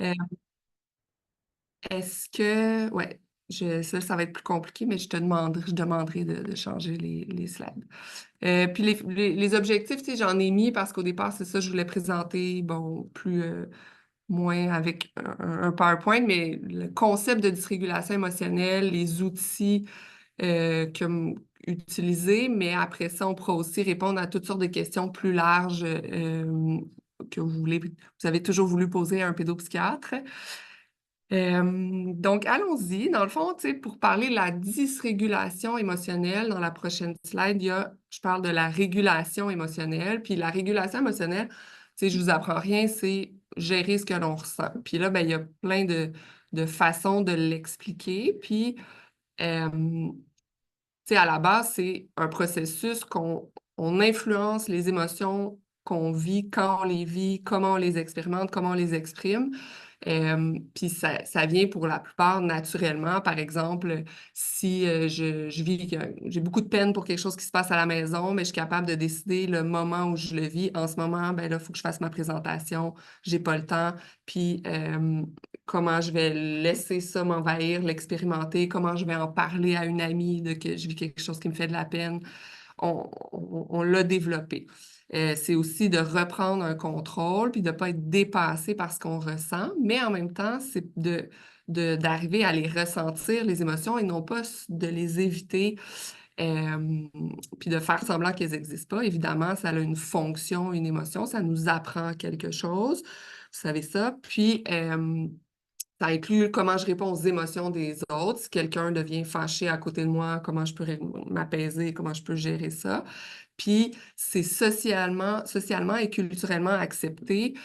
Euh, Est-ce que... Ouais, ça va être plus compliqué, mais je demanderai de changer les slides. Puis les objectifs, tu sais, j'en ai mis parce qu'au départ, c'est ça, je voulais présenter, bon, moins avec un PowerPoint, mais le concept de dysrégulation émotionnelle, les outils utiliser, mais après ça, on pourra aussi répondre à toutes sortes de questions plus larges que vous avez toujours voulu poser à un pédopsychiatre. Donc, allons-y. Dans le fond, tu sais, pour parler de la dysrégulation émotionnelle, dans la prochaine slide, je parle de la régulation émotionnelle. Puis la régulation émotionnelle, tu sais, je vous apprends rien, c'est gérer ce que l'on ressent. Puis là, ben, il y a plein de façons de l'expliquer. Puis, euh, tu sais, à la base, c'est un processus on influence les émotions qu'on vit, quand on les vit, comment on les expérimente, comment on les exprime. Puis ça vient pour la plupart naturellement. Par exemple, si j'ai beaucoup de peine pour quelque chose qui se passe à la maison, mais je suis capable de décider le moment où je le vis. En ce moment, ben là, il faut que je fasse ma présentation, j'ai pas le temps. Puis comment je vais laisser ça m'envahir, l'expérimenter, comment je vais en parler à une amie de que je vis quelque chose qui me fait de la peine. On l'a développé. C'est aussi de reprendre un contrôle puis de ne pas être dépassé par ce qu'on ressent, mais en même temps, c'est d'arriver à les ressentir, les émotions, et non pas de les éviter euh, puis de faire semblant qu'elles n'existent pas. Évidemment, ça a une fonction, une émotion, ça nous apprend quelque chose, vous savez ça. Puis, ça inclut comment je réponds aux émotions des autres. Si quelqu'un devient fâché à côté de moi, comment je peux m'apaiser, comment je peux gérer ça. Puis, c'est socialement et culturellement accepté.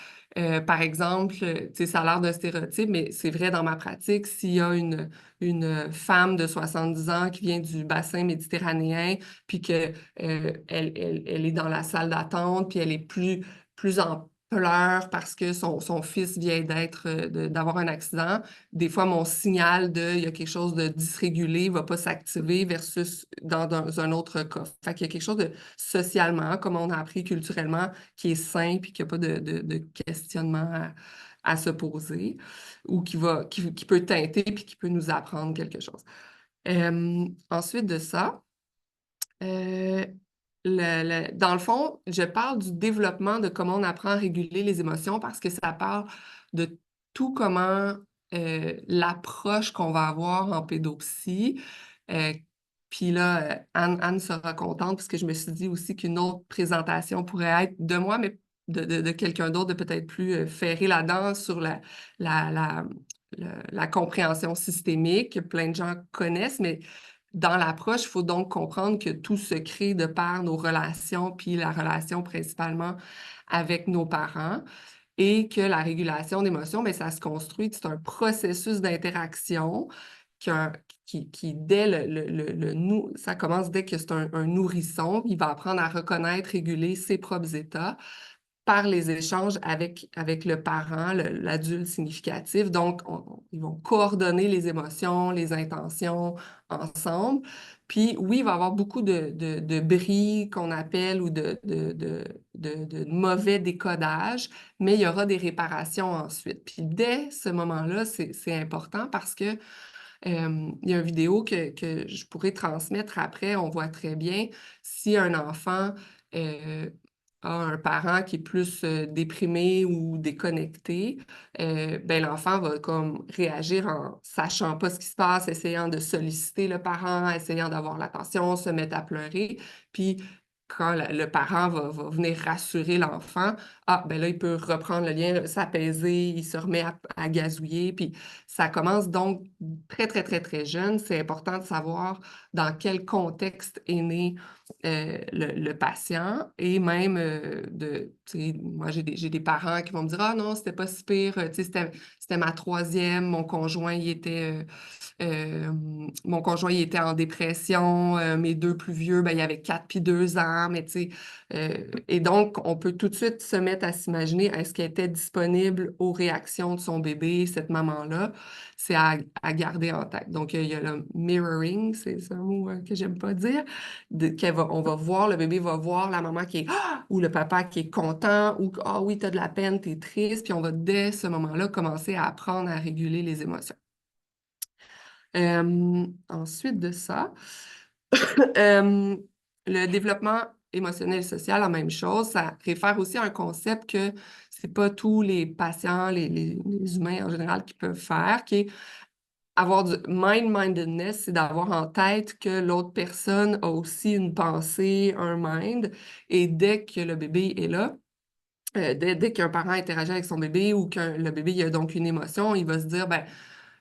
Par exemple, tu sais, ça a l'air d'un stéréotype, mais c'est vrai dans ma pratique, s'il y a une femme de 70 ans qui vient du bassin méditerranéen, puis elle est dans la salle d'attente, puis elle est plus en pleure parce que son fils vient d'avoir un accident. Des fois, mon signal il y a quelque chose de dysrégulé va pas s'activer versus dans un autre cas. Fait qu'il y a quelque chose de socialement, comme on a appris culturellement, qui est sain puis qu'il n'y a pas de questionnement à se poser ou qui peut teinter puis qui peut nous apprendre quelque chose. Ensuite de ça, euh, dans le fond, je parle du développement de comment on apprend à réguler les émotions parce que ça parle de tout comment l'approche qu'on va avoir en pédopsie. Euh, Puis là, Anne sera contente parce que je me suis dit aussi qu'une autre présentation pourrait être de moi, mais de quelqu'un d'autre, de peut-être plus ferré là-dedans sur la, la, la compréhension systémique que plein de gens connaissent, mais dans l'approche, il faut donc comprendre que tout se crée de par nos relations, puis la relation principalement avec nos parents, et que la régulation d'émotions, bien, ça se construit, c'est un processus d'interaction qui, dès ça commence dès que c'est un nourrisson, il va apprendre à reconnaître, réguler ses propres états par les échanges avec le parent, l'adulte significatif. Donc, ils vont coordonner les émotions, les intentions ensemble. Puis, oui, il va y avoir beaucoup de bris qu'on appelle ou de mauvais décodage, mais il y aura des réparations ensuite. Puis, dès ce moment-là, c'est important parce que il y a une vidéo que je pourrais transmettre après. On voit très bien si un enfant euh, a un parent qui est plus déprimé ou déconnecté, ben l'enfant va comme réagir en sachant pas ce qui se passe, essayant de solliciter le parent, essayant d'avoir l'attention, se mettre à pleurer. Puis quand le parent va venir rassurer l'enfant, ah, ben là, il peut reprendre le lien, s'apaiser, il se remet à gazouiller. Puis ça commence donc très, très, très, très jeune. C'est important de savoir dans quel contexte est né le patient et même tu sais, moi, j'ai des parents qui vont me dire, ah non, c'était pas si pire, tu sais, c'était ma troisième, euh, mon conjoint, il était en dépression. Mes deux plus vieux, ben, il y avait 4 puis 2 ans. Mais, tu sais, et donc, on peut tout de suite se mettre à s'imaginer, est-ce qu'elle était disponible aux réactions de son bébé, cette maman-là? C'est à garder en tête. Donc, il y a le mirroring, c'est un mot que j'aime pas dire, on va voir, le bébé va voir la maman qui est ah! Ou le papa qui est content ou ah oui, tu as de la peine, tu es triste, puis on va dès ce moment-là commencer à apprendre à réguler les émotions. Ensuite de ça, le développement émotionnel et social, la même chose, ça réfère aussi à un concept que c'est pas tous les patients, les humains en général qui peuvent faire, qui est avoir du mind-mindedness, c'est d'avoir en tête que l'autre personne a aussi une pensée, un mind, et dès que le bébé est là, dès qu'un parent interagit avec son bébé ou que le bébé il a donc une émotion, il va se dire, ben,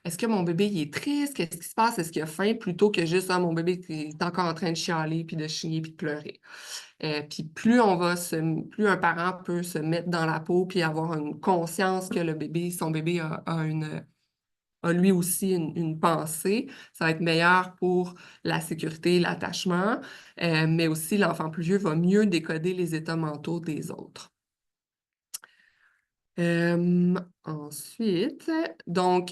est-ce que mon bébé il est triste? Qu'est-ce qui se passe? Est-ce qu'il a faim? Plutôt que juste, ah, mon bébé est encore en train de chialer, puis de chier, puis de pleurer. Puis plus un parent peut se mettre dans la peau, puis avoir une conscience que son bébé a lui aussi une pensée, ça va être meilleur pour la sécurité, l'attachement, mais aussi l'enfant plus vieux va mieux décoder les états mentaux des autres. Ensuite, donc,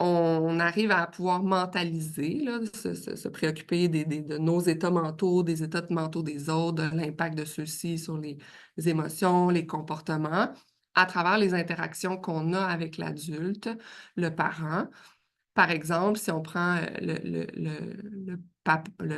on arrive à pouvoir mentaliser, là, se préoccuper de nos états mentaux, des états mentaux des autres, de l'impact de ceux-ci sur les émotions, les comportements, à travers les interactions qu'on a avec l'adulte, le parent. Par exemple, si on prend le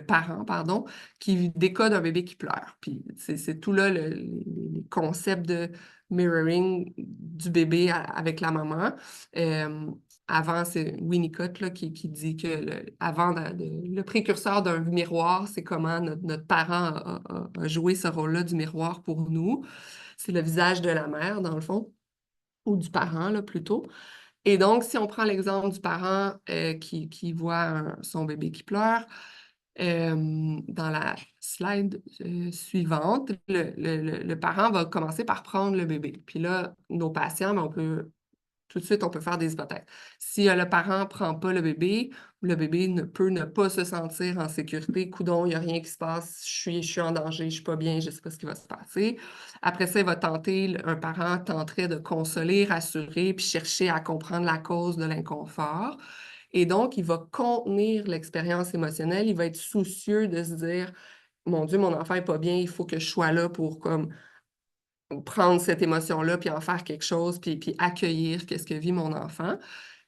parent, pardon, qui décode un bébé qui pleure. Puis c'est tout là les concepts de mirroring du bébé avec la maman. Euh, Avant, c'est Winnicott là, qui dit que le précurseur d'un miroir, c'est comment notre parent a joué ce rôle-là du miroir pour nous. C'est le visage de la mère, dans le fond, ou du parent, là, plutôt. Et donc, si on prend l'exemple du parent qui voit son bébé qui pleure, dans la slide suivante, le parent va commencer par prendre le bébé. Puis là, nos patients, ben, tout de suite, on peut faire des hypothèses. Si le parent ne prend pas le bébé ne peut ne pas se sentir en sécurité. Coudon, il n'y a rien qui se passe, je suis en danger, je ne suis pas bien, je ne sais pas ce qui va se passer. Après ça, un parent tenterait de consoler, rassurer, puis chercher à comprendre la cause de l'inconfort. Et donc, il va contenir l'expérience émotionnelle, il va être soucieux de se dire, mon Dieu, mon enfant n'est pas bien, il faut que je sois là pour comme prendre cette émotion-là, puis en faire quelque chose, puis accueillir qu'est-ce que vit mon enfant.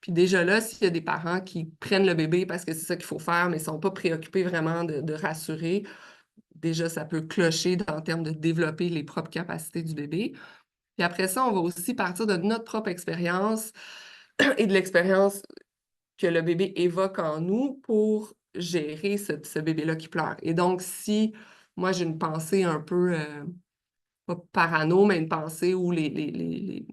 Puis déjà là, s'il y a des parents qui prennent le bébé parce que c'est ça qu'il faut faire, mais ne sont pas préoccupés vraiment de rassurer, déjà, ça peut clocher en termes de développer les propres capacités du bébé. Puis après ça, on va aussi partir de notre propre expérience et de l'expérience que le bébé évoque en nous pour gérer ce bébé-là qui pleure. Et donc, si moi, j'ai une pensée un peu pas parano, mais une pensée où les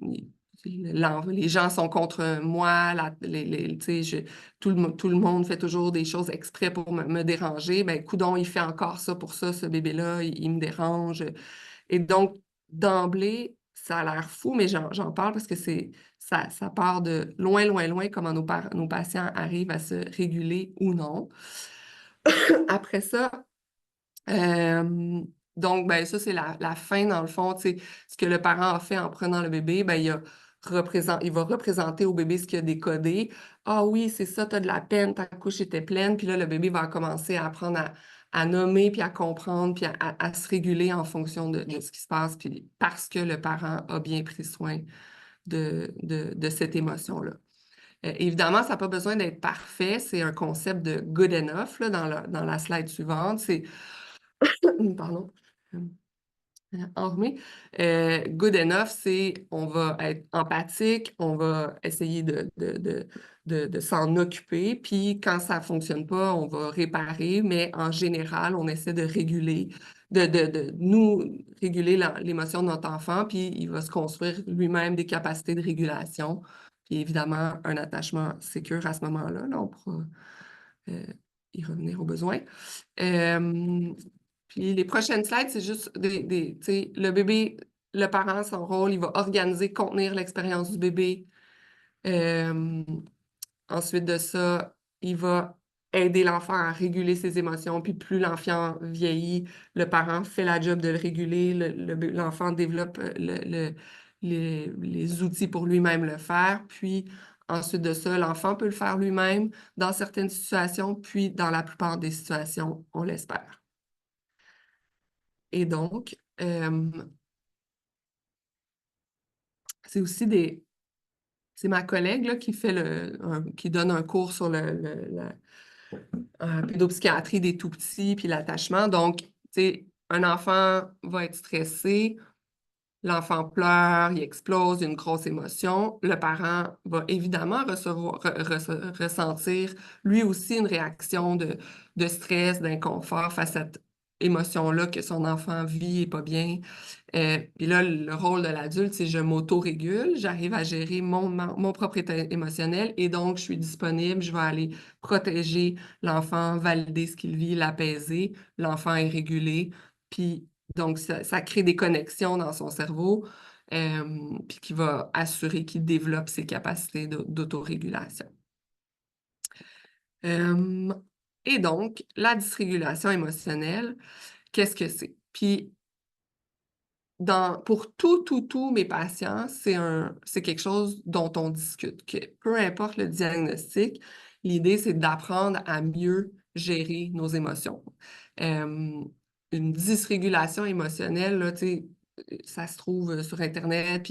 gens sont contre moi, tu sais, tout le monde fait toujours des choses exprès pour me déranger, ben coudon, il fait encore ça pour ça, ce bébé-là, il me dérange. Et donc, d'emblée, ça a l'air fou, mais j'en parle parce que ça part de loin, loin, loin, comment nos patients arrivent à se réguler ou non. Après ça, donc, ben, ça, c'est la fin, dans le fond. Tu sais, ce que le parent a fait en prenant le bébé, ben, il va représenter au bébé ce qu'il a décodé. Ah oui, c'est ça, tu as de la peine, ta couche était pleine. Puis là, le bébé va commencer à apprendre à nommer, puis à comprendre, puis à se réguler en fonction de ce qui se passe, puis parce que le parent a bien pris soin de cette émotion-là. Évidemment, ça n'a pas besoin d'être parfait. C'est un concept de good enough là, dans la slide suivante. C'est pardon, enrhumé. Good enough, c'est on va être empathique, on va essayer de s'en occuper, puis quand ça ne fonctionne pas, on va réparer, mais en général, on essaie de réguler, de nous réguler l'émotion de notre enfant, puis il va se construire lui-même des capacités de régulation, puis évidemment, un attachement sécure à ce moment-là. Là, on pourra euh, y revenir au besoin. Euh, Puis les prochaines slides, c'est juste tu sais, le bébé, le parent, son rôle, il va organiser, contenir l'expérience du bébé. Euh, Ensuite de ça, il va aider l'enfant à réguler ses émotions. Puis plus l'enfant vieillit, le parent fait la job de le réguler. L'enfant développe les outils pour lui-même le faire. Puis ensuite de ça, l'enfant peut le faire lui-même dans certaines situations, puis dans la plupart des situations, on l'espère. Et donc, c'est aussi des... C'est ma collègue là, qui fait qui donne un cours sur la pédopsychiatrie des tout-petits puis l'attachement. Donc, tu sais, un enfant va être stressé, l'enfant pleure, il explose, il y a une grosse émotion. Le parent va évidemment ressentir lui aussi une réaction de stress, d'inconfort face à cette émotion-là que son enfant vit et pas bien. Puis là, le rôle de l'adulte, c'est je m'autorégule, j'arrive à gérer mon propre état émotionnel et donc je suis disponible, je vais aller protéger l'enfant, valider ce qu'il vit, l'apaiser. L'enfant est régulé, puis donc ça crée des connexions dans son cerveau, puis qui va assurer qu'il développe ses capacités d'autorégulation. Euh, et donc, la dysrégulation émotionnelle, qu'est-ce que c'est? Puis, pour tous mes patients, c'est quelque chose dont on discute, que peu importe le diagnostic, l'idée, c'est d'apprendre à mieux gérer nos émotions. Euh, une dysrégulation émotionnelle, là, tu sais, ça se trouve sur Internet,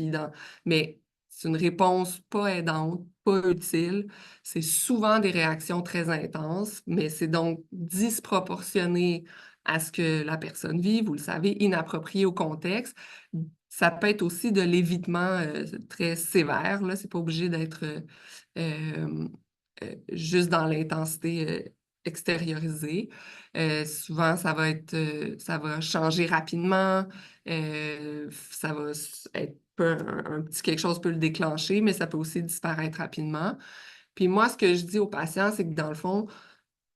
mais c'est une réponse pas aidante, pas utile. C'est souvent des réactions très intenses, mais c'est donc disproportionné à ce que la personne vit, vous le savez, inapproprié au contexte. Ça peut être aussi de l'évitement très sévère, là. C'est pas obligé d'être euh, juste dans l'intensité extériorisée. Souvent, ça va changer rapidement, ça va être un petit quelque chose peut le déclencher, mais ça peut aussi disparaître rapidement. Puis moi, ce que je dis aux patients, c'est que dans le fond,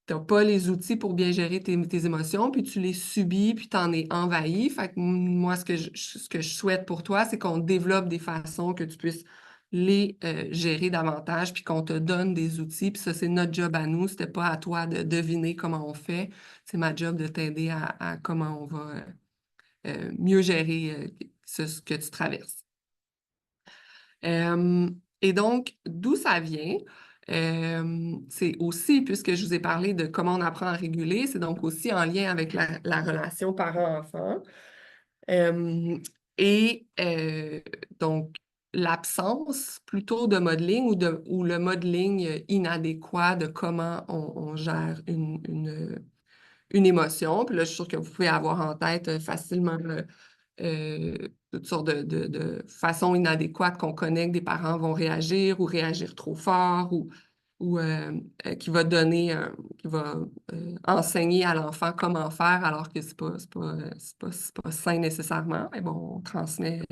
tu n'as pas les outils pour bien gérer tes émotions, puis tu les subis, puis tu en es envahi. Fait que moi, ce que je souhaite pour toi, c'est qu'on développe des façons que tu puisses les gérer davantage, puis qu'on te donne des outils. Puis ça, c'est notre job à nous. C'était pas à toi de deviner comment on fait. C'est ma job de t'aider à comment on va mieux gérer ce que tu traverses. Euh, et donc, d'où ça vient? C'est aussi, puisque je vous ai parlé de comment on apprend à réguler, c'est donc aussi en lien avec la relation parent-enfant. Euh, et donc, l'absence plutôt de modeling ou le modeling inadéquat de comment on gère une émotion. Puis là, je suis sûre que vous pouvez avoir en tête facilement toutes sortes de façons inadéquates qu'on connaît que des parents vont réagir ou réagir trop fort ou qui va donner, qui va enseigner à l'enfant comment faire alors que c'est pas sain nécessairement. Mais bon, on transmet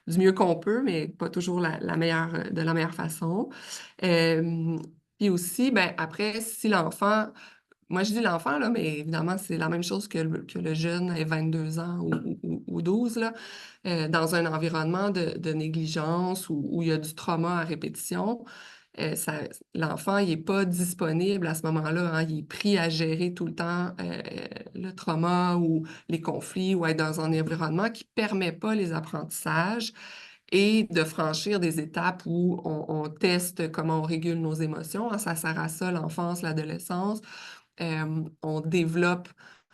du mieux qu'on peut, mais pas toujours la meilleure, de la meilleure façon. Euh, Puis aussi, ben, après, si l'enfant moi, je dis l'enfant, là, mais évidemment, c'est la même chose que le jeune ait 22 ans ou 12, là, dans un environnement de négligence où il y a du trauma à répétition. L'enfant, il n'est pas disponible à ce moment-là, hein. Il est pris à gérer tout le temps le trauma ou les conflits ou être dans un environnement qui ne permet pas les apprentissages et de franchir des étapes où on teste comment on régule nos émotions, hein. Ça sert à ça, l'enfance, l'adolescence. On développe,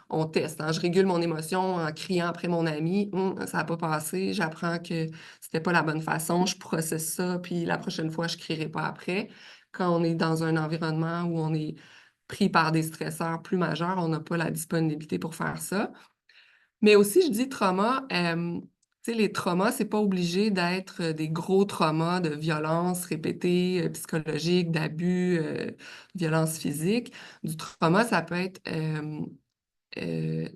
on teste, hein. Je régule mon émotion en criant après mon ami. Ça n'a pas passé. J'apprends que c'était pas la bonne façon. Je processe ça, puis la prochaine fois, je ne crierai pas après. Quand on est dans un environnement où on est pris par des stresseurs plus majeurs, on n'a pas la disponibilité pour faire ça. Mais aussi, je dis trauma, tu sais, les traumas, c'est pas obligé d'être des gros traumas de violence répétée, psychologique, d'abus, violence physique. Du trauma, ça peut être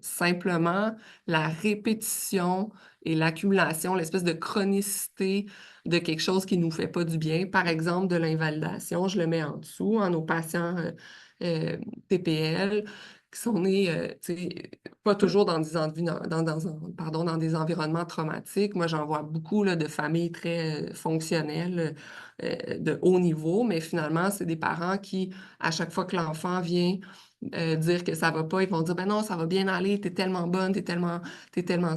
simplement la répétition et l'accumulation, l'espèce de chronicité de quelque chose qui ne nous fait pas du bien. Par exemple, de l'invalidation, je le mets en dessous, en nos patients TPL qui sont nés, tu sais, pas toujours dans dans des environnements traumatiques. Moi, j'en vois beaucoup là, de familles très fonctionnelles, de haut niveau, mais finalement, c'est des parents qui, à chaque fois que l'enfant vient dire que ça va pas, ils vont dire, ben non, ça va bien aller, t'es tellement bonne, t'es tellement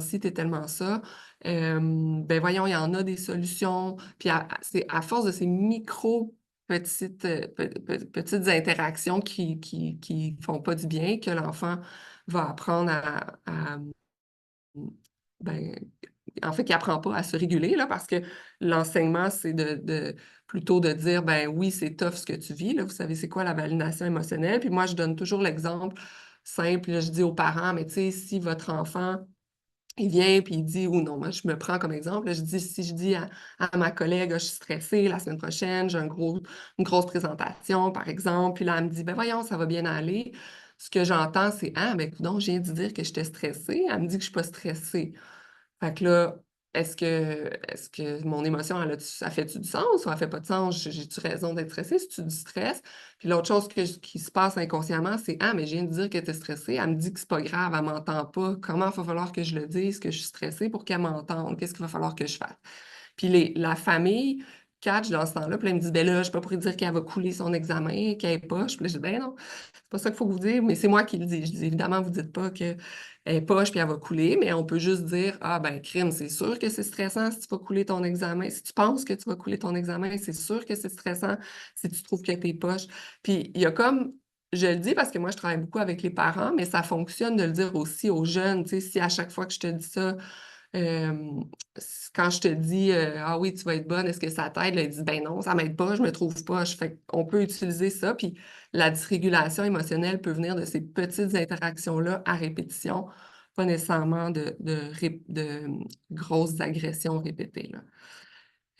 ci, t'es tellement ça. Ben voyons, il y en a des solutions. Puis c'est à force de ces petites interactions qui font pas du bien que l'enfant va apprendre ben, en fait, qui apprend pas à se réguler, là, parce que l'enseignement, c'est plutôt de dire, ben oui, c'est tough ce que tu vis, là, vous savez, c'est quoi la validation émotionnelle? Puis moi, je donne toujours l'exemple simple, là, je dis aux parents, mais tu sais, si votre enfant, il vient puis il dit, ou non, moi, je me prends comme exemple, là, je dis, si je dis à ma collègue, ah, je suis stressée la semaine prochaine, j'ai une grosse présentation, par exemple, puis là, elle me dit, ben voyons, ça va bien aller. Ce que j'entends, c'est, ah, ben, coudonc, je viens de dire que j'étais stressée. Elle me dit que je suis pas stressée. Fait que là, est-ce que mon émotion, ça fait-tu du sens ou ça fait pas de sens? J'ai-tu raison d'être stressée? C'est-tu du stress? Puis l'autre chose qui se passe inconsciemment, c'est ah, mais je viens de dire que tu es stressée. Elle me dit que c'est pas grave, elle m'entend pas. Comment il va falloir que je le dise, que je suis stressée pour qu'elle m'entende? Qu'est-ce qu'il va falloir que je fasse? Puis la famille catch dans ce temps-là, puis là, ils me disent, ben là, je suis pas pour dire qu'elle va couler son examen, qu'elle est poche. Puis là, je dis, ben non, c'est pas ça qu'il faut vous dire, mais c'est moi qui le dis. Je dis, évidemment, vous dites pas qu'elle est poche puis elle va couler, mais on peut juste dire, ah ben, crime, c'est sûr que c'est stressant si tu vas couler ton examen. Si tu penses que tu vas couler ton examen, c'est sûr que c'est stressant si tu trouves que t'es poche. Puis il y a comme, je le dis parce que moi, je travaille beaucoup avec les parents, mais ça fonctionne de le dire aussi aux jeunes. Tu sais, si à chaque fois que je te dis ça, euh, quand je te dis ah oui, tu vas être bonne, est-ce que ça t'aide? Là, ils disent ben non, ça m'aide pas, je me trouve pas. Fait qu'on peut utiliser ça. Puis la dysrégulation émotionnelle peut venir de ces petites interactions-là à répétition, pas nécessairement de grosses agressions répétées, là.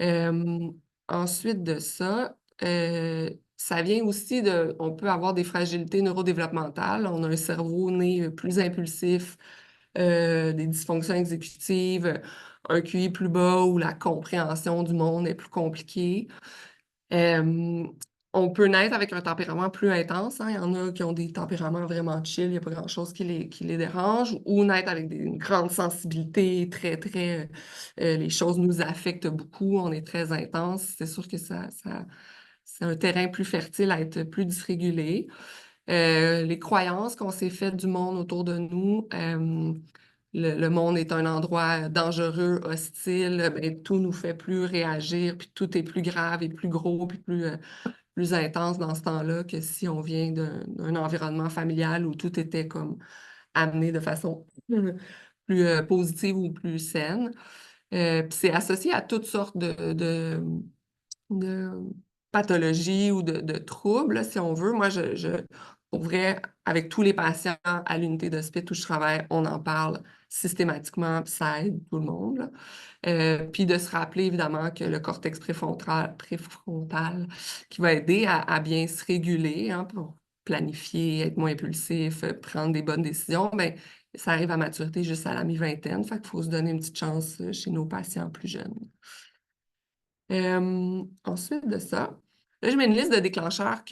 Euh, Ensuite de ça, ça vient aussi on peut avoir des fragilités neurodéveloppementales. On a un cerveau né plus impulsif, des dysfonctions exécutives, un QI plus bas où la compréhension du monde est plus compliquée. Euh, on peut naître avec un tempérament plus intense, hein. Il y en a qui ont des tempéraments vraiment chill, il n'y a pas grand-chose qui les dérange, ou naître avec une grande sensibilité, très, très... les choses nous affectent beaucoup, on est très intense. C'est sûr que c'est un terrain plus fertile à être plus dysrégulé. Les croyances qu'on s'est faites du monde autour de nous, le monde est un endroit dangereux, hostile, ben, tout nous fait plus réagir, puis tout est plus grave et plus gros, puis plus intense dans ce temps-là que si on vient d'un environnement familial où tout était comme amené de façon plus positive ou plus saine. Puis c'est associé à toutes sortes de pathologies ou de troubles, là, si on veut. Moi, pour vrai, avec tous les patients à l'unité d'hospice où je travaille, on en parle systématiquement, puis ça aide tout le monde, là. Puis de se rappeler évidemment que le cortex préfrontal qui va aider à bien se réguler, hein, pour planifier, être moins impulsif, prendre des bonnes décisions, ben, ça arrive à maturité juste à la mi-vingtaine. Fait qu'il faut se donner une petite chance chez nos patients plus jeunes. Ensuite de ça, là, je mets une liste de déclencheurs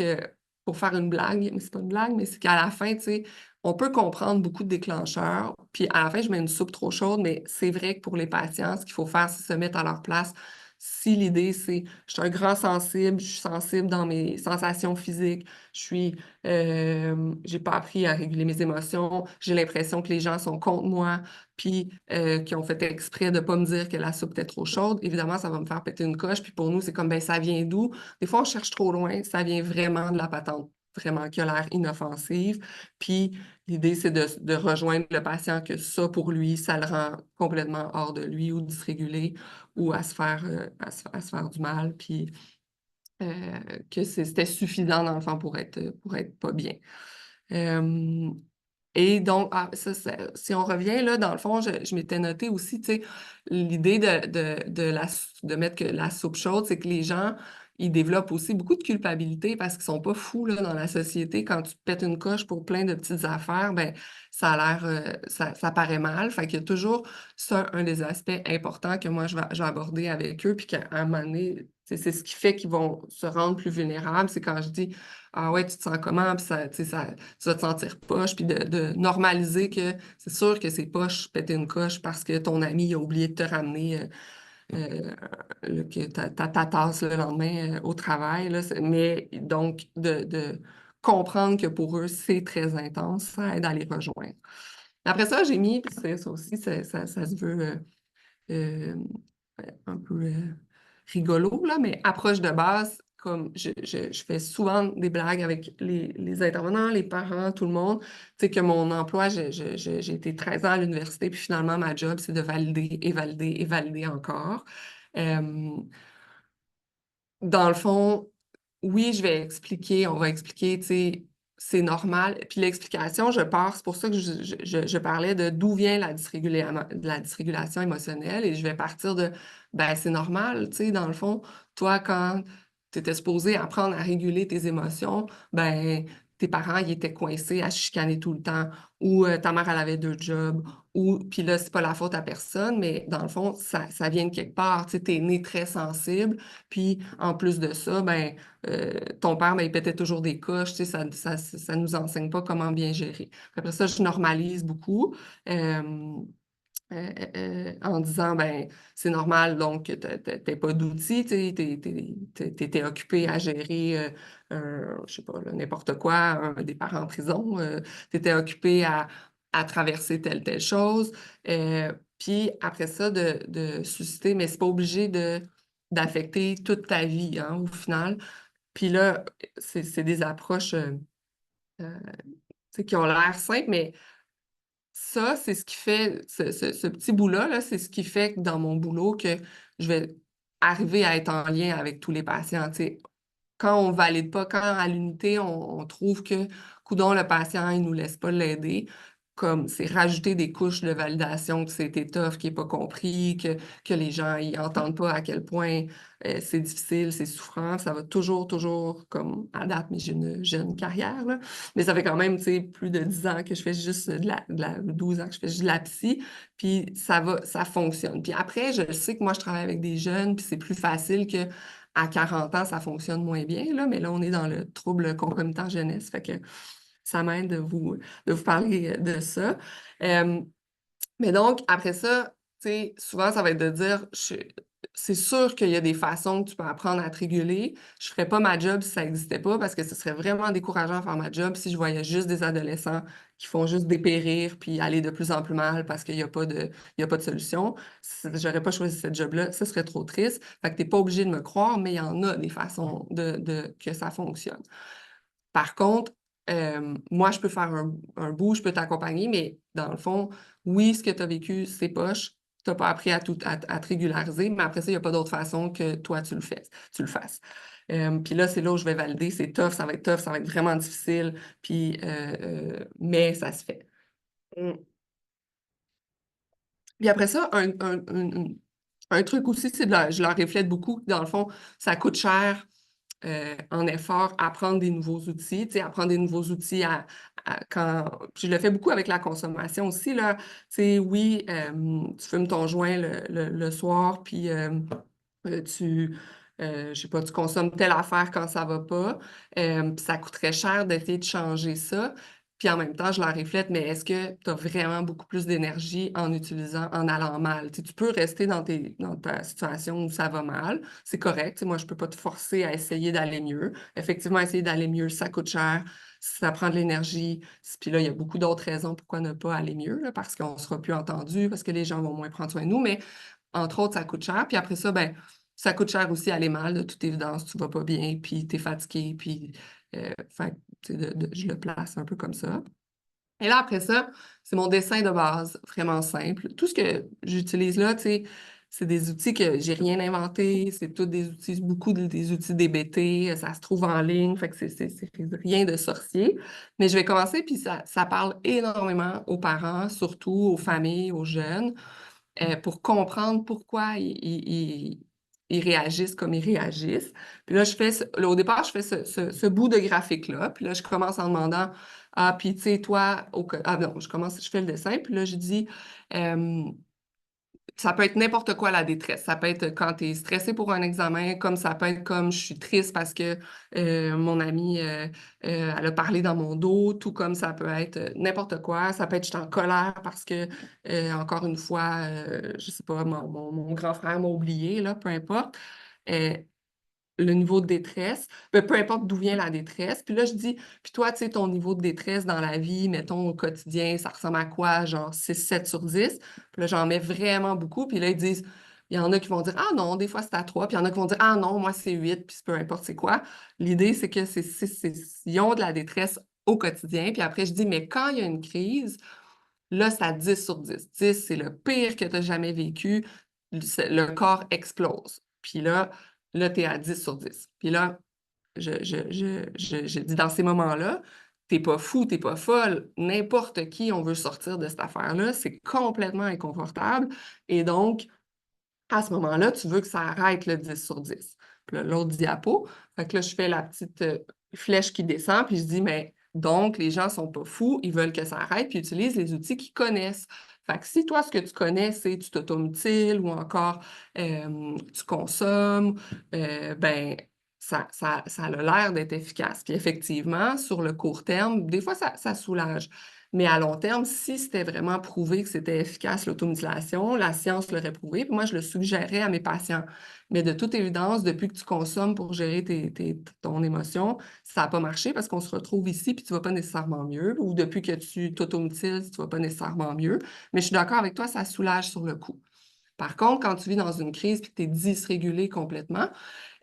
pour faire une blague, mais c'est pas une blague, mais c'est qu'à la fin, tu sais, on peut comprendre beaucoup de déclencheurs, puis à la fin, je mets une soupe trop chaude, mais c'est vrai que pour les patients, ce qu'il faut faire, c'est se mettre à leur place. Si l'idée, c'est, je suis un grand sensible, je suis sensible dans mes sensations physiques, j'ai pas appris à réguler mes émotions, j'ai l'impression que les gens sont contre moi, puis qui ont fait exprès de ne pas me dire que la soupe était trop chaude, évidemment, ça va me faire péter une coche. Puis pour nous, c'est comme, ben ça vient d'où? Des fois, on cherche trop loin, ça vient vraiment de la patente, vraiment qui a l'air inoffensive. Puis l'idée, c'est de rejoindre le patient que ça, pour lui, ça le rend complètement hors de lui ou dysrégulé ou à se faire, à se faire du mal. Puis que c'était suffisant, dans le fond, pour être pas bien. Euh, et donc, si on revient là, dans le fond, je m'étais noté aussi, tu sais, l'idée de mettre que la soupe chaude, c'est que les gens, ils développent aussi beaucoup de culpabilité parce qu'ils sont pas fous là, dans la société. Quand tu te pètes une coche pour plein de petites affaires, ben ça a l'air, ça paraît mal. Fait qu'il y a toujours ça, un des aspects importants que moi, je vais aborder avec eux, puis qu'à un moment donné, tu sais, c'est ce qui fait qu'ils vont se rendre plus vulnérables. C'est quand je dis, ah ouais, tu te sens comment? Puis ça, tu sais, tu vas te sentir poche, puis de normaliser que c'est sûr que c'est poche péter une coche parce que ton ami a oublié de te ramener que ta tasse le lendemain au travail. Là, mais donc, de comprendre que pour eux, c'est très intense, ça aide à les rejoindre. Après ça, j'ai mis, puis ça aussi, ça se veut euh, un peu rigolo, là, mais approche de base, comme je fais souvent des blagues avec les intervenants, les parents, tout le monde. Tu sais, que mon emploi, j'ai été 13 ans à l'université, puis finalement, ma job, c'est de valider et valider et valider encore. Euh, Dans le fond, oui, je vais expliquer, on va expliquer, tu sais, c'est normal. Puis l'explication, je pars, c'est pour ça que je parlais de d'où vient la dysrégulation émotionnelle et je vais partir de, ben c'est normal, tu sais, dans le fond, toi, quand tu étais supposé apprendre à réguler tes émotions, ben tes parents, ils étaient coincés à chicaner tout le temps ou ta mère, elle avait deux jobs ou, puis là, c'est pas la faute à personne, mais dans le fond, ça vient de quelque part, tu sais, t'es né très sensible, puis en plus de ça, ben ton père, ben, il pétait toujours des coches, tu sais, ça nous enseigne pas comment bien gérer. Après ça, je normalise beaucoup en disant, ben, c'est normal, donc, t'as pas d'outils, tu sais, t'étais occupé à gérer, je sais pas, là, n'importe quoi, un des parents en prison, t'étais occupé à traverser telle chose. Puis après ça, de susciter, mais c'est pas obligé d'affecter toute ta vie, hein, au final. Puis là, c'est des approches euh, tu sais, qui ont l'air simples, mais ça, c'est ce qui fait, ce petit bout-là, là, c'est ce qui fait que dans mon boulot que je vais arriver à être en lien avec tous les patients. Tu sais, quand on valide pas, quand à l'unité, on trouve que, coudonc, le patient, il nous laisse pas l'aider, comme c'est rajouter des couches de validation que c'est étoffe, qui n'est pas compris, que les gens ils entendent pas à quel point c'est difficile, c'est souffrant, ça va toujours, toujours, comme à date, mais j'ai une jeune carrière, là, mais ça fait quand même, tu sais, plus de 10 ans que je fais juste 12 ans que je fais juste de la psy, puis ça fonctionne. Puis après, je sais que moi, je travaille avec des jeunes, puis c'est plus facile que à 40 ans, ça fonctionne moins bien, là, mais là, on est dans le trouble concomitant jeunesse, fait que ça m'aide de vous parler de ça. Euh, mais donc, après ça, tu sais, souvent, ça va être de dire, c'est sûr qu'il y a des façons que tu peux apprendre à te réguler. Je ferais pas ma job si ça n'existait pas parce que ce serait vraiment décourageant de faire ma job si je voyais juste des adolescents qui font juste dépérir puis aller de plus en plus mal parce qu'il n'y a pas il y a pas de solution. Si j'aurais pas choisi cette job-là, ce serait trop triste. Fait que t'es pas obligé de me croire, mais il y en a des façons que ça fonctionne. Par contre, moi, je peux faire un bout, je peux t'accompagner, mais dans le fond, oui, ce que tu as vécu, c'est poche. Tu n'as pas appris à te régulariser, mais après ça, il n'y a pas d'autre façon que toi, tu le fasses. Puis là, c'est là où je vais valider. C'est tough, ça va être vraiment difficile, puis, mais ça se fait. Mm. Puis après ça, un truc aussi, je leur reflète beaucoup. Dans le fond, ça coûte cher en effort, apprendre des nouveaux outils, tu sais, apprendre des nouveaux outils quand... Puis je le fais beaucoup avec la consommation aussi, là. Tu sais, oui, tu fumes ton joint le soir, puis je sais pas, tu consommes telle affaire quand ça va pas, puis ça coûterait cher d'essayer de changer ça. Puis en même temps, je leur reflète, mais est-ce que tu as vraiment beaucoup plus d'énergie en allant mal? Tu sais, tu peux rester dans ta situation où ça va mal, c'est correct. Tu sais, moi, je peux pas te forcer à essayer d'aller mieux. Effectivement, essayer d'aller mieux, ça coûte cher, ça prend de l'énergie. Puis là, il y a beaucoup d'autres raisons pourquoi ne pas aller mieux, là, parce qu'on sera plus entendu, parce que les gens vont moins prendre soin de nous, mais entre autres, ça coûte cher. Puis après ça, ben, ça coûte cher aussi aller mal, de toute évidence, tu vas pas bien, puis tu es fatigué, puis fait, tu sais, je le place un peu comme ça. Et là, après ça, c'est mon dessin de base, vraiment simple. Tout ce que j'utilise là, tu sais, c'est des outils que j'ai rien inventé, c'est tous des outils, des outils DBT, ça se trouve en ligne, fait que c'est rien de sorcier. Mais je vais commencer, puis ça parle énormément aux parents, surtout aux familles, aux jeunes pour comprendre pourquoi ils réagissent comme ils réagissent. Puis là, là, au départ, je fais ce bout de graphique-là. Puis là, je commence en demandant, ah, puis tu sais, toi, ah non, je fais le dessin. Puis là, je dis, euh, ça peut être n'importe quoi la détresse. Ça peut être quand tu es stressé pour un examen, comme ça peut être comme je suis triste parce que mon amie elle a parlé dans mon dos, tout comme ça peut être n'importe quoi. Ça peut être je suis en colère parce que, encore une fois, je sais pas, mon grand frère m'a oublié, là, peu importe. Euh, le niveau de détresse, peu importe d'où vient la détresse. Puis là, je dis, puis toi, tu sais, ton niveau de détresse dans la vie, mettons au quotidien, ça ressemble à quoi? Genre 6, 7 sur 10. Puis là, j'en mets vraiment beaucoup. Puis là, ils disent, Il y en a qui vont dire, ah non, des fois c'est à 3, puis il y en a qui vont dire, ah non, moi c'est 8, puis peu importe c'est quoi. L'idée, c'est que ils ont de la détresse au quotidien. Puis après, je dis, mais quand il y a une crise, là, c'est à 10 sur 10. 10, c'est le pire que tu as jamais vécu. Le corps explose. Puis là, tu es à 10 sur 10. Puis là, je dis dans ces moments-là, t'es pas fou, t'es pas folle. N'importe qui, on veut sortir de cette affaire-là. C'est complètement inconfortable. Et donc, à ce moment-là, tu veux que ça arrête le 10 sur 10. Puis là, l'autre diapo, fait que là, je fais la petite flèche qui descend, puis je dis, mais donc, les gens sont pas fous, ils veulent que ça arrête, puis utilisent les outils qu'ils connaissent. Fait que si toi, ce que tu connais, c'est tu t'automutiles ou encore tu consommes, ben, ça a l'air d'être efficace. Puis effectivement, sur le court terme, des fois, ça soulage. Mais à long terme, si c'était vraiment prouvé que c'était efficace, l'automutilation, la science l'aurait prouvé, puis moi, je le suggérais à mes patients. Mais de toute évidence, depuis que tu consommes pour gérer ton émotion, ça n'a pas marché parce qu'on se retrouve ici, puis tu ne vas pas nécessairement mieux. Ou depuis que tu t'automutiles, tu ne vas pas nécessairement mieux. Mais je suis d'accord avec toi, ça soulage sur le coup. Par contre, quand tu vis dans une crise et que tu es dysrégulé complètement,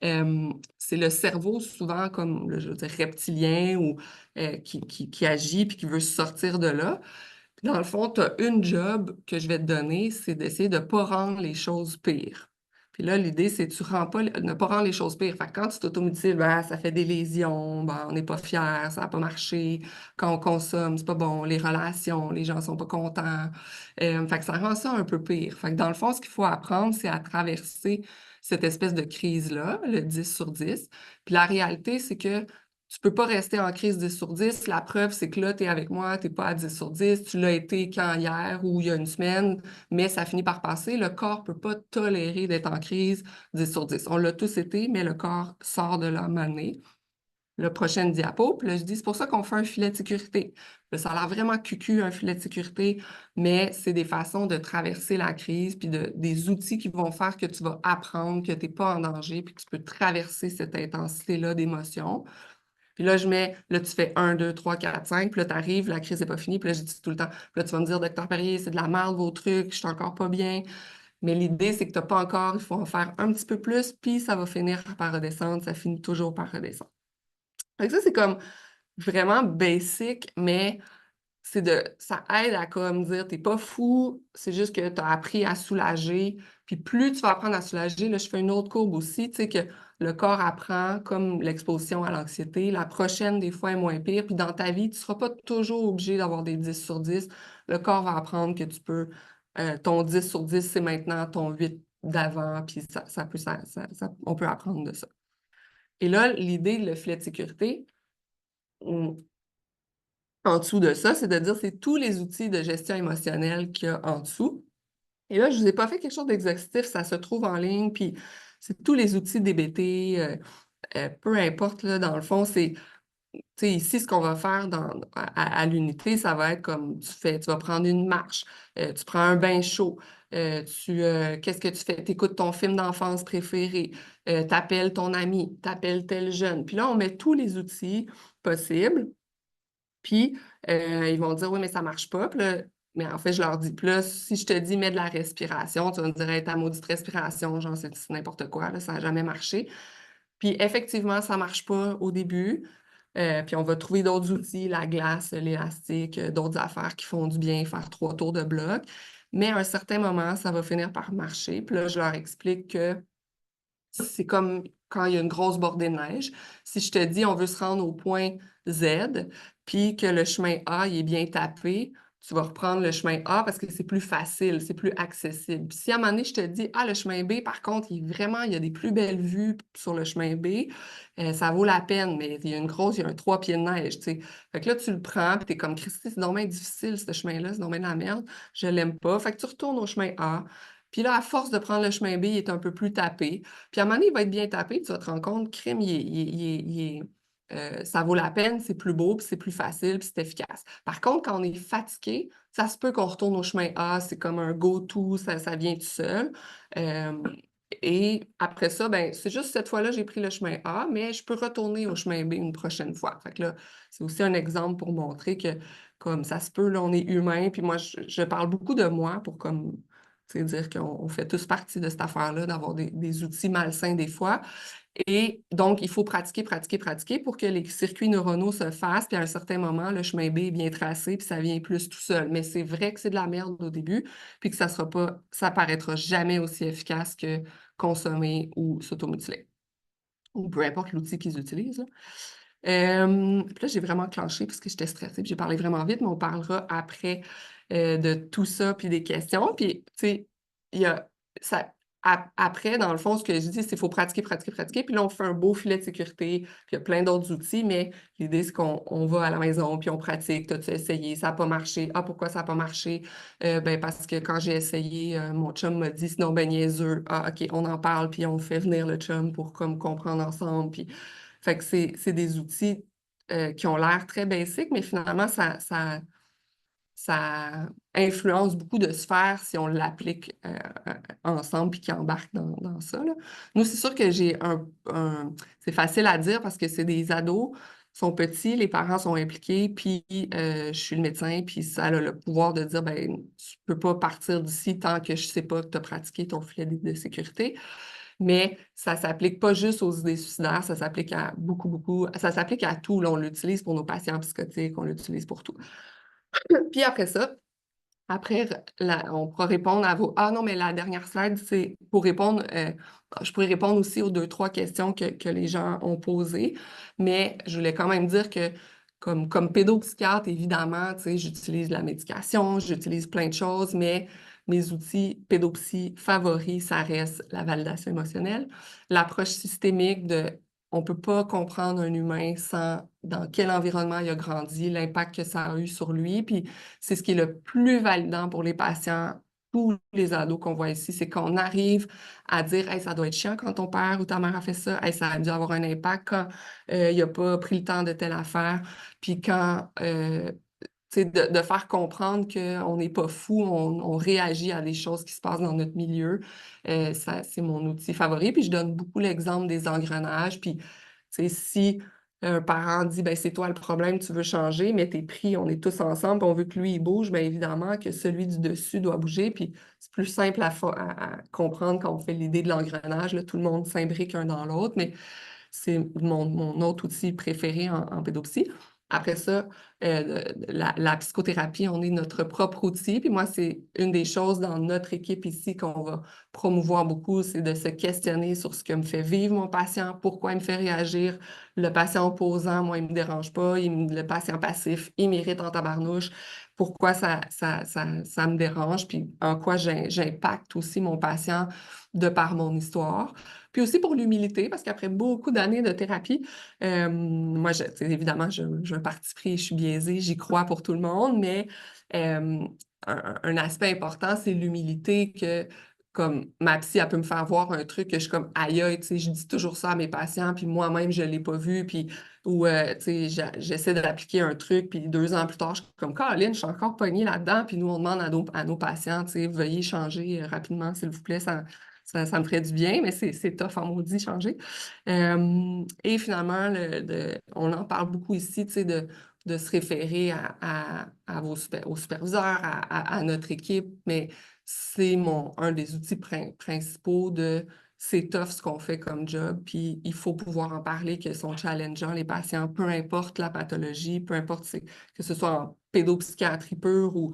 c'est le cerveau souvent comme, je veux dire, reptilien ou qui agit puis qui veut sortir de là. Puis dans le fond, tu as une job que je vais te donner, c'est d'essayer de ne pas rendre les choses pires. Puis là, l'idée, c'est que tu rends pas, ne pas rendre les choses pires. Fait que quand tu t'automutiles, ben, ça fait des lésions, ben, on n'est pas fiers, ça n'a pas marché. Quand on consomme, c'est pas bon, les relations, les gens sont pas contents. Fait que ça rend ça un peu pire. Fait que dans le fond, ce qu'il faut apprendre, c'est à traverser cette espèce de crise-là, le 10 sur 10. Puis la réalité, c'est que tu peux pas rester en crise 10 sur 10. La preuve, c'est que là, tu es avec moi, tu n'es pas à 10 sur 10. Tu l'as été quand hier ou il y a une semaine, mais ça finit par passer. Le corps ne peut pas tolérer d'être en crise 10 sur 10. On l'a tous été, mais le corps sort de la manée. Le prochain diapo, puis là, je dis, c'est pour ça qu'on fait un filet de sécurité. Là, ça a l'air vraiment cucu, un filet de sécurité, mais c'est des façons de traverser la crise, puis des outils qui vont faire que tu vas apprendre que tu n'es pas en danger, puis que tu peux traverser cette intensité-là d'émotion. Puis là, là, tu fais 1, 2, 3, 4, 5, puis là, tu arrives, la crise n'est pas finie, puis là, je dis tout le temps, puis là, tu vas me dire, docteur Perrier, c'est de la merde, vos trucs, je suis encore pas bien. Mais l'idée, c'est que tu n'as pas encore, il faut en faire un petit peu plus, puis ça va finir par redescendre, ça finit toujours par redescendre. Fait que ça, c'est comme vraiment basic, mais ça aide à comme dire, t'es pas fou, c'est juste que tu as appris à soulager. Puis plus tu vas apprendre à soulager, là, je fais une autre courbe aussi, tu sais, que le corps apprend comme l'exposition à l'anxiété. La prochaine, des fois, est moins pire. Puis dans ta vie, tu ne seras pas toujours obligé d'avoir des 10 sur 10. Le corps va apprendre que tu peux, ton 10 sur 10, c'est maintenant ton 8 d'avant, puis on peut apprendre de ça. Et là, l'idée, le filet de sécurité, en dessous de ça, c'est de dire c'est tous les outils de gestion émotionnelle qu'il y a en dessous. Et là, je ne vous ai pas fait quelque chose d'exhaustif, ça se trouve en ligne, puis c'est tous les outils DBT, peu importe, là, dans le fond, c'est, tu sais, ici, ce qu'on va faire à l'unité, ça va être comme tu vas prendre une marche, tu prends un bain chaud, qu'est-ce que tu fais? Tu écoutes ton film d'enfance préféré, tu appelles ton ami, tu appelles tel jeune. Puis là, on met tous les outils possibles. Puis, ils vont dire, oui, mais ça marche pas. Puis là, mais en fait, je leur dis plus, si je te dis, mets de la respiration, tu vas me dire, hey, ta maudite respiration, genre, c'est n'importe quoi, là, ça n'a jamais marché. Puis, effectivement, ça marche pas au début. Puis, on va trouver d'autres outils, la glace, l'élastique, d'autres affaires qui font du bien, faire 3 tours de bloc. Mais à un certain moment, ça va finir par marcher. Puis là, je leur explique que c'est comme quand il y a une grosse bordée de neige. Si je te dis on veut se rendre au point Z, puis que le chemin A il est bien tapé, tu vas reprendre le chemin A parce que c'est plus facile, c'est plus accessible. Puis si à un moment donné, je te dis, ah, le chemin B, par contre, il y a des plus belles vues sur le chemin B, ça vaut la peine, mais il y a il y a un 3 pieds de neige, tu sais. Fait que là, tu le prends, puis t'es comme, Christy, c'est dommage difficile, ce chemin-là, c'est dommage de la merde, je l'aime pas. Fait que tu retournes au chemin A. Puis là, à force de prendre le chemin B, il est un peu plus tapé. Puis à un moment donné, il va être bien tapé, tu vas te rendre compte, crime, ça vaut la peine, c'est plus beau, puis c'est plus facile, puis c'est efficace. Par contre, quand on est fatigué, ça se peut qu'on retourne au chemin A, c'est comme un go-to, ça vient tout seul. Euh, et après ça, ben, c'est juste cette fois-là, j'ai pris le chemin A, mais je peux retourner au chemin B une prochaine fois. Fait que là, c'est aussi un exemple pour montrer que, comme ça se peut, là, on est humain, puis moi, je parle beaucoup de moi pour comme C'est-à-dire qu'on fait tous partie de cette affaire-là, d'avoir des outils malsains des fois. Et donc, il faut pratiquer, pratiquer, pratiquer pour que les circuits neuronaux se fassent, puis à un certain moment, le chemin B est bien tracé, puis ça vient plus tout seul. Mais c'est vrai que c'est de la merde au début, puis que ça paraîtra jamais aussi efficace que consommer ou s'automutiler, ou peu importe l'outil qu'ils utilisent, là. Puis là, j'ai vraiment clenché parce que j'étais stressée, puis j'ai parlé vraiment vite, mais on parlera après de tout ça, puis des questions. Puis, tu sais, il y a ça. Après, dans le fond, ce que je dis, c'est qu'il faut pratiquer, pratiquer, pratiquer. Puis là, on fait un beau filet de sécurité, puis il y a plein d'autres outils, mais l'idée, c'est qu'on va à la maison, puis on pratique. T'as-tu essayé? Ça n'a pas marché. Ah, pourquoi ça n'a pas marché? Ben, parce que quand j'ai essayé, mon chum m'a dit, sinon, ben, niaiseux. Ah, OK, on en parle, puis on fait venir le chum pour comme comprendre ensemble. Puis fait que c'est des outils qui ont l'air très basiques, mais finalement, ça influence beaucoup de sphères si on l'applique ensemble puis qu'ils embarquent dans ça, là. Nous, c'est sûr que j'ai c'est facile à dire parce que c'est des ados, ils sont petits, les parents sont impliqués, puis je suis le médecin, puis ça a le pouvoir de dire, ben, tu peux pas partir d'ici tant que je sais pas que tu as pratiqué ton filet de sécurité. Mais ça s'applique pas juste aux idées suicidaires, ça s'applique à beaucoup, beaucoup, ça s'applique à tout, là. On l'utilise pour nos patients psychotiques, on l'utilise pour tout. Puis après ça, après, on pourra répondre à vos... Ah non, mais la dernière slide, c'est pour répondre... je pourrais répondre aussi aux 2, 3 questions que les gens ont posées, mais je voulais quand même dire que comme pédopsychiatre, évidemment, tu sais, j'utilise la médication, j'utilise plein de choses, mais mes outils pédopsy favoris, ça reste la validation émotionnelle, l'approche systémique de... On ne peut pas comprendre un humain sans dans quel environnement il a grandi, l'impact que ça a eu sur lui, puis c'est ce qui est le plus validant pour les patients, tous les ados qu'on voit ici, c'est qu'on arrive à dire hey, ça doit être chiant quand ton père ou ta mère a fait ça, hey, ça a dû avoir un impact quand il n'a pas pris le temps de telle affaire, puis quand de faire comprendre qu'on n'est pas fou, on réagit à des choses qui se passent dans notre milieu. Ça, c'est mon outil favori. Puis je donne beaucoup l'exemple des engrenages. Puis, si un parent dit, ben c'est toi le problème, tu veux changer, mais t'es pris, on est tous ensemble, puis on veut que lui, il bouge, bien évidemment que celui du dessus doit bouger. Puis c'est plus simple à comprendre quand on fait l'idée de l'engrenage. Là, tout le monde s'imbrique un dans l'autre, mais c'est mon autre outil préféré en pédopsie. Après ça, la psychothérapie, on est notre propre outil. Puis moi, c'est une des choses dans notre équipe ici qu'on va promouvoir beaucoup, c'est de se questionner sur ce que me fait vivre mon patient, pourquoi il me fait réagir. Le patient opposant, moi, il ne me dérange pas. Le patient passif, il mérite en tabarnouche. Pourquoi ça me dérange, puis en quoi j'impacte aussi mon patient de par mon histoire. Puis aussi pour l'humilité, parce qu'après beaucoup d'années de thérapie, moi, évidemment, j'ai un parti pris, je suis biaisée, j'y crois pour tout le monde, mais un aspect important, c'est l'humilité que, comme ma psy, elle peut me faire voir un truc que je suis comme aïe, aïe, tu sais, je dis toujours ça à mes patients, puis moi-même, je ne l'ai pas vu, puis ou, tu sais, j'essaie d'appliquer un truc, puis 2 ans plus tard, je suis comme Caroline, je suis encore pognée là-dedans, puis nous, on demande à nos patients, tu sais, veuillez changer rapidement, s'il vous plaît, ça me ferait du bien, mais c'est tough en maudit changer. Et finalement, on en parle beaucoup ici, tu sais, de se référer aux superviseurs, à notre équipe, mais c'est un des outils principaux de c'est tough ce qu'on fait comme job, puis il faut pouvoir en parler, qu'ils sont challengeants, les patients, peu importe la pathologie, peu importe que ce soit en pédopsychiatrie pure ou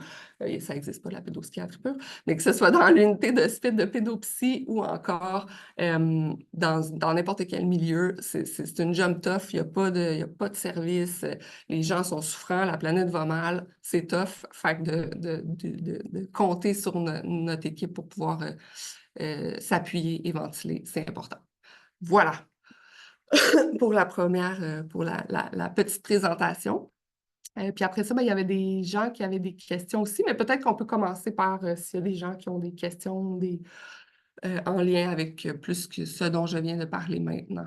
ça n'existe pas la pédopsychiatrie pure, mais que ce soit dans l'unité de SPID de pédopsie ou encore dans n'importe quel milieu, c'est une job tough, il n'y a pas de service, les gens sont souffrants, la planète va mal, c'est tough. Fait que de compter sur notre équipe pour pouvoir s'appuyer et ventiler, c'est important. Voilà pour la première, pour la petite présentation. Puis après ça, ben, il y avait des gens qui avaient des questions aussi, mais peut-être qu'on peut commencer par s'il y a des gens qui ont des questions en lien avec plus que ce dont je viens de parler maintenant.